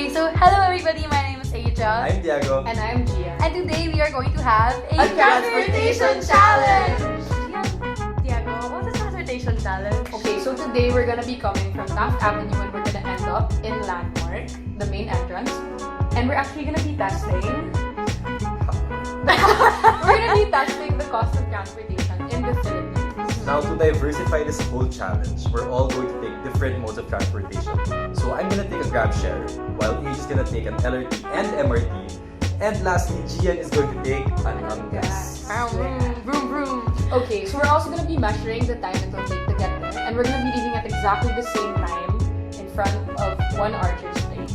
Okay, so hello everybody, my name is Aja. I'm Diego. And I'm Gia. And today we are going to have a transportation challenge! Diego, what's a transportation challenge? Okay, so today we're gonna be coming from Taft Avenue and we're gonna end up in Landmark, the main entrance. And we're actually gonna be testing the cost of transportation in the Philippines. Now, to diversify this whole challenge, we're all going to take different modes of transportation. So I'm gonna take a grab share, while Age is gonna take an LRT and MRT, and lastly, Gian is going to take an Angkas. Vroom vroom. Okay, so we're also gonna be measuring the time it will take to get there, and we're gonna be leaving at exactly the same time in front of one archer's place.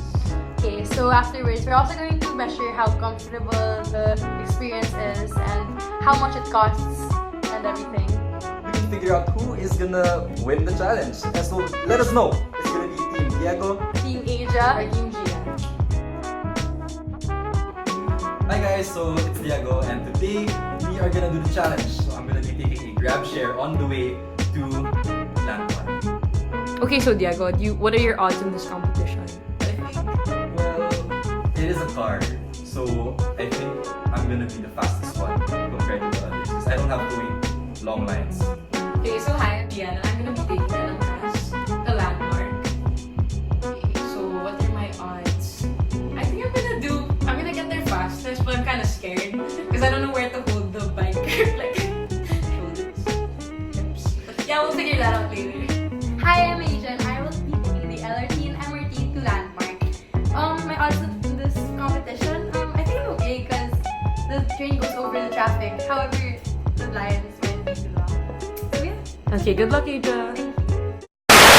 Okay, so afterwards, we're also going to measure how comfortable the experience is and how much it costs and everything. We can figure out who is gonna win the challenge. And so let us know. It's gonna be Team Diego, Team Aja, Or Team Gia. Hi guys, so it's Diego, and today we are gonna do the challenge. So I'm gonna be taking a grab share on the way to Landmark. Okay, so Diego, what are your odds in this competition? Well, it is a car, so I think I'm gonna be the fastest one compared to the others because I don't have to wait long lines. Okay, so hi, I'm Diana. I'm gonna be taking an Angkas, a Landmark. Okay, so what are my odds? I think I'm gonna get there fastest, but I'm kind of scared because I don't know where to hold the bike. Like, shoulders, hips. But yeah, we'll figure that out later. Hi, I'm Aja and I will be taking the LRT and MRT to Landmark. My odds in this competition, I think I'm okay because the train goes over the traffic. However, the lines might be too long. So yeah. Okay, good luck, Aja.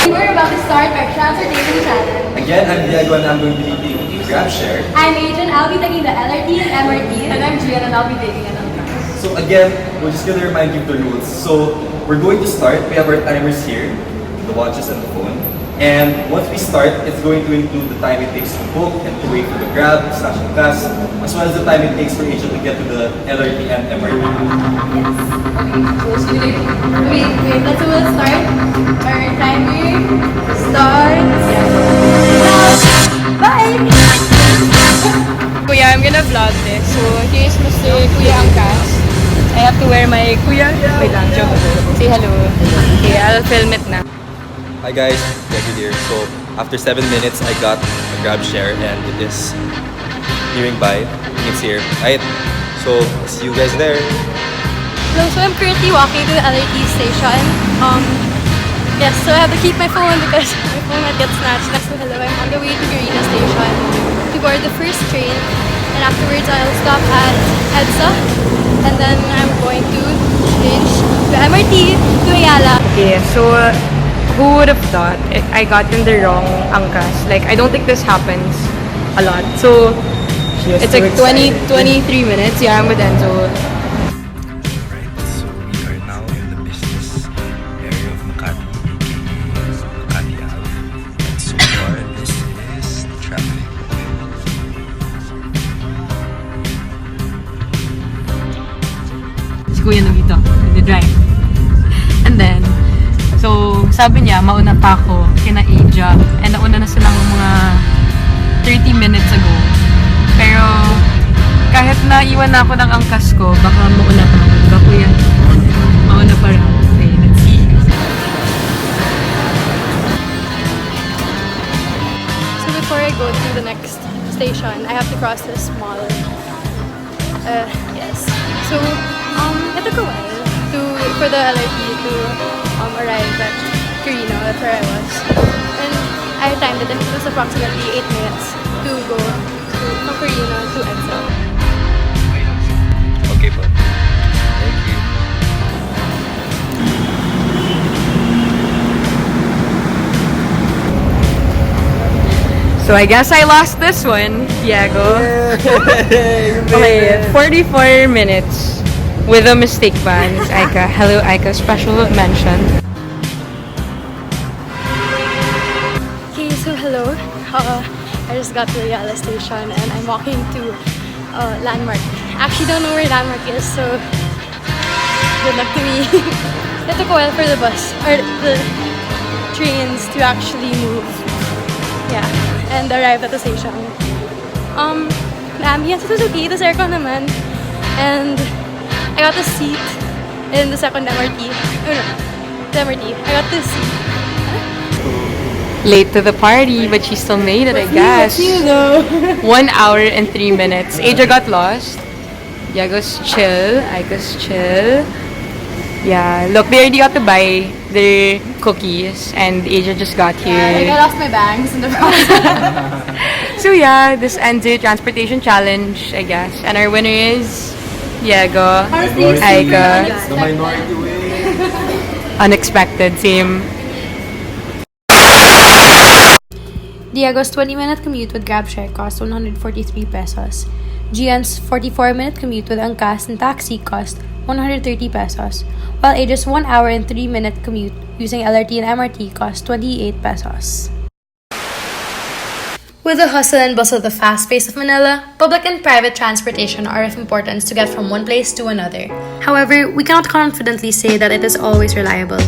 We're about to start our transportation challenge. Again, I'm Diego and I'm going to be taking a grab share. I'm Aja and I'll be taking the LRT and MRT. And I'm Gian and I'll be taking an Angkas. So again, we're just gonna remind you of the rules. So we're going to start. We have our timers here, the watches and the phone. And once we start, it's going to include the time it takes to book and to wait for the grab, /Angkas, as well as the time it takes for Asia to get to the LRT and MRT. Yes. Okay, so let's do it. Wait, let's start. Our timer starts now. Bye! Kuya, I'm gonna vlog this. So, in case mo si Kuya Angkas, I have to wear my Kuya. Wait lang, joke. Say hello. Okay, I'll film it na. Hi guys, Diego here. So after 7 minutes, I got a grab share and it is nearing by. It's here. Right? So see you guys there. Hello, so I'm currently walking to the LRT station. Yes, so I have to keep my phone because my phone might get snatched. So hello, I'm on the way to Garina station to board the first train. And afterwards, I'll stop at EDSA. And then I'm going to change the MRT to Ayala. Okay, so who would have thought I got in the wrong Angkas? Like, I don't think this happens a lot. So, it's like 23 minutes. Yeah, I'm with Enzo. Right, so we are now in the business area of Makati, Makati Ave. And so far, this is the traffic. Si Kuya Nagito, nag-drive. And then, so, sabi niya, mauna pa ako kina Aja. And nauna na silang mga 30 minutes ago. Pero, kahit naiwan na ako ng angkas ko, baka mauna pa ako. Diba, Kuya? Mauna pa rin. Okay, let's see. So before I go to the next station, I have to cross this mall. Yes. So, it took a while for the LRT to arrive at Carino, that's where I was. And I timed it and it was approximately 8 minutes to go from Carino to EDSA. Okay, po. Thank you. So, I guess I lost this one, Diego. Okay, 44 minutes. With a mistake pa, Miss Aika. Hello, Aika. Special mention. Okay, so hello. I just got to the Ayala station and I'm walking to Landmark. Actually don't know where Landmark is, so good luck to me. It took a while for the bus or the trains to actually move. Yeah. and arrived at the station. The ambience was okay, the aircon naman. And I got a seat in the second MRT. Oh no, the MRT. I got this seat. Late to the party, but she still made it, I guess. 1 hour and 3 minutes. Aja got lost. Yago's chill. Aika's chill. Yeah, look, they already got to buy their cookies, and Aja just got here. I lost my bangs in the process. So yeah, this ends the transportation challenge, I guess. And our winner is Diego, Aika. The minority way. Unexpected, same. Diego's 20-minute commute with GrabShare cost 143 pesos. Gian's 44-minute commute with Angkas and taxi cost 130 pesos, while Aja's 1 hour and 3-minute commute using LRT and MRT cost 28 pesos. With the hustle and bustle of the fast pace of Manila, public and private transportation are of importance to get from one place to another. However, we cannot confidently say that it is always reliable.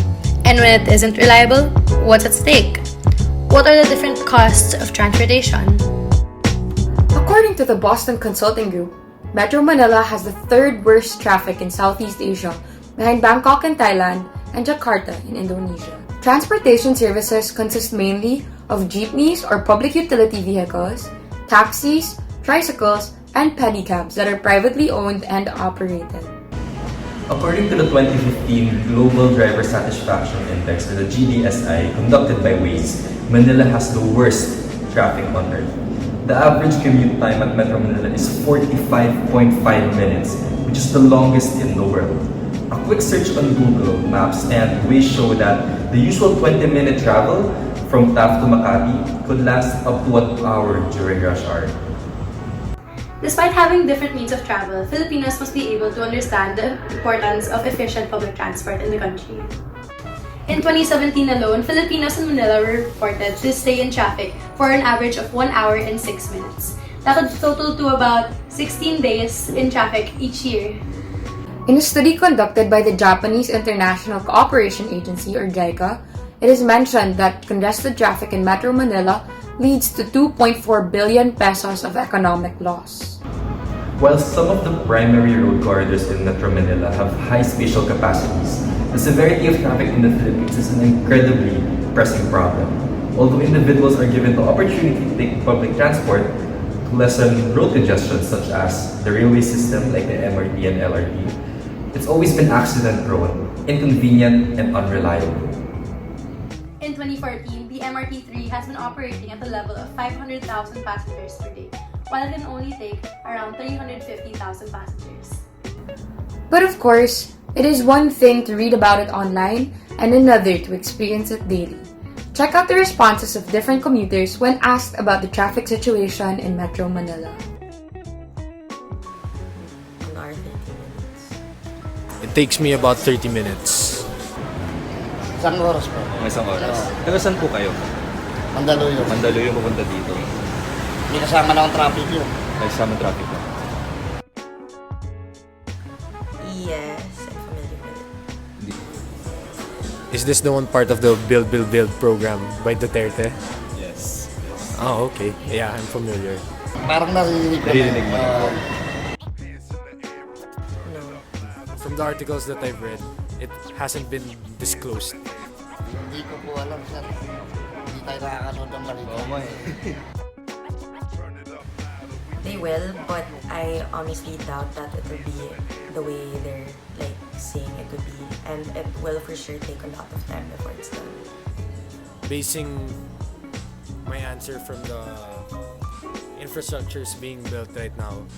And when it isn't reliable, what's at stake? What are the different costs of transportation? According to the Boston Consulting Group, Metro Manila has the third worst traffic in Southeast Asia, behind Bangkok in Thailand and Jakarta in Indonesia. Transportation services consist mainly of jeepneys or public utility vehicles, taxis, tricycles, and pedicabs that are privately owned and operated. According to the 2015 Global Driver Satisfaction Index, or the GDSI, conducted by Waze, Manila has the worst traffic on earth. The average commute time at Metro Manila is 45.5 minutes, which is the longest in the world. A quick search on Google Maps and Waze show that the usual 20-minute travel from Taft to Makati could last up to 1 hour during rush hour. Despite having different means of travel, Filipinos must be able to understand the importance of efficient public transport in the country. In 2017 alone, Filipinos in Manila were reported to stay in traffic for an average of 1 hour and 6 minutes. That would total to about 16 days in traffic each year. In a study conducted by the Japanese International Cooperation Agency, or JICA, it is mentioned that congested traffic in Metro Manila leads to 2.4 billion pesos of economic loss. While some of the primary road corridors in Metro Manila have high spatial capacities, the severity of traffic in the Philippines is an incredibly pressing problem. Although individuals are given the opportunity to take public transport to lessen road congestion such as the railway system like the MRT and LRT, it's always been accident-prone, inconvenient, and unreliable. In 2014, the MRT3 has been operating at the level of 500,000 passengers per day, while it can only take around 350,000 passengers. But of course, it is one thing to read about it online and another to experience it daily. Check out the responses of different commuters when asked about the traffic situation in Metro Manila. It takes me about 30 minutes. Isang oras po. Isang oras. Taga saan po kayo? Mandaluyong. Mandaluyong pupunta dito. May kasama na akong traffic yun. Ay, sama traffic po. Yes, I'm familiar with it. Is this the one part of the Build, Build, Build program by Duterte? Yes. Oh, okay. Yeah, I'm familiar. Parang naririnig ko. Naririnig mo. From the articles that I've read, it hasn't been disclosed. Hindi ko po alam, sir. Hindi tayo nakakanood ng balita. They will, but I honestly doubt that it will be the way they're like saying it would be, and it will for sure take a lot of time before it's done. Basing my answer from the infrastructures being built right now,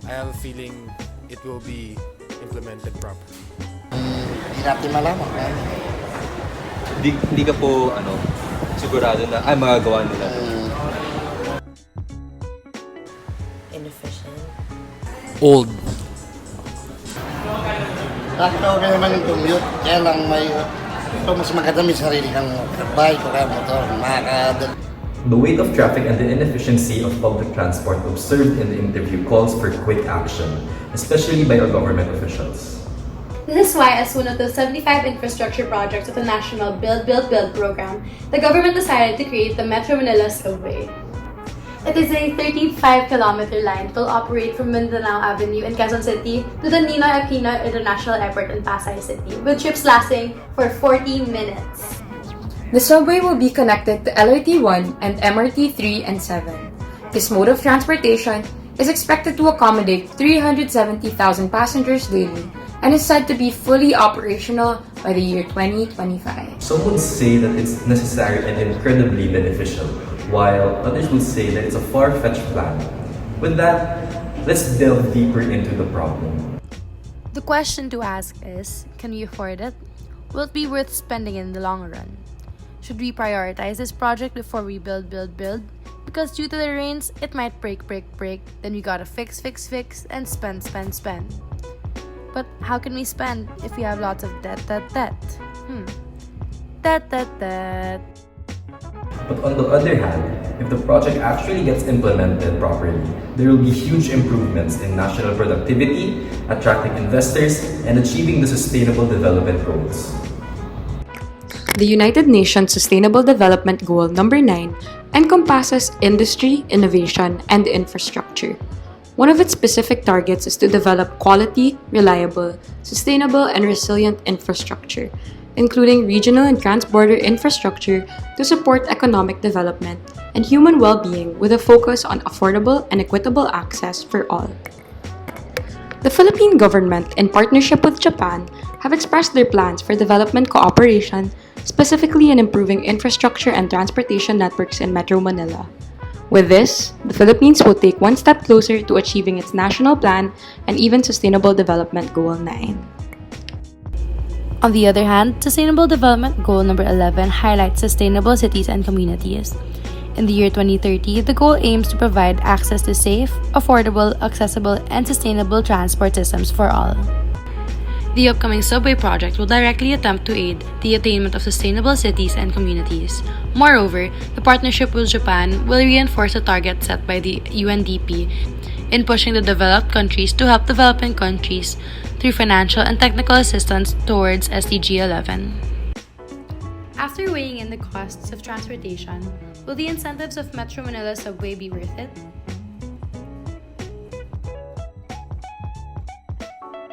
I have a feeling it will be implemented properly. Hindi natin malaman. Hindi ka po sigurado na magagawa nila. Inefficient. Old. Okay naman yung commute, kaya lang may mas maganda may sarili kang bike o kaya motor, makakadal. The weight of traffic and the inefficiency of public transport observed in the interview calls for quick action, especially by our government officials. This is why, as one of the 75 infrastructure projects of the national Build, Build, Build program, the government decided to create the Metro Manila Spillway. It is a 35-kilometer line that will operate from Mindanao Avenue in Quezon City to the Ninoy Aquino International Airport in Pasay City, with trips lasting for 40 minutes. The subway will be connected to LRT 1 and MRT 3 and 7. This mode of transportation is expected to accommodate 370,000 passengers daily and is said to be fully operational by the year 2025. Some would say that it's necessary and incredibly beneficial, while others would say that it's a far-fetched plan. With that, let's delve deeper into the problem. The question to ask is, can we afford it? Will it be worth spending in the long run? Should we prioritize this project before we build? Because due to the rains, it might break, then we gotta fix, and spend. But how can we spend if we have lots of debt? Debt. But on the other hand, if the project actually gets implemented properly, there will be huge improvements in national productivity, attracting investors, and achieving the Sustainable Development Goals. The United Nations Sustainable Development Goal number 9 encompasses industry, innovation, and infrastructure. One of its specific targets is to develop quality, reliable, sustainable, and resilient infrastructure, including regional and trans-border infrastructure to support economic development and human well-being with a focus on affordable and equitable access for all. The Philippine government, in partnership with Japan, have expressed their plans for development cooperation, specifically in improving infrastructure and transportation networks in Metro Manila. With this, the Philippines will take one step closer to achieving its national plan and even Sustainable Development Goal 9. On the other hand, Sustainable Development Goal number 11 highlights sustainable cities and communities. In the year 2030, the goal aims to provide access to safe, affordable, accessible, and sustainable transport systems for all. The upcoming subway project will directly attempt to aid the attainment of sustainable cities and communities. Moreover, the partnership with Japan will reinforce the target set by the UNDP in pushing the developed countries to help developing countries through financial and technical assistance towards SDG 11. After weighing in the costs of transportation, will the incentives of Metro Manila subway be worth it?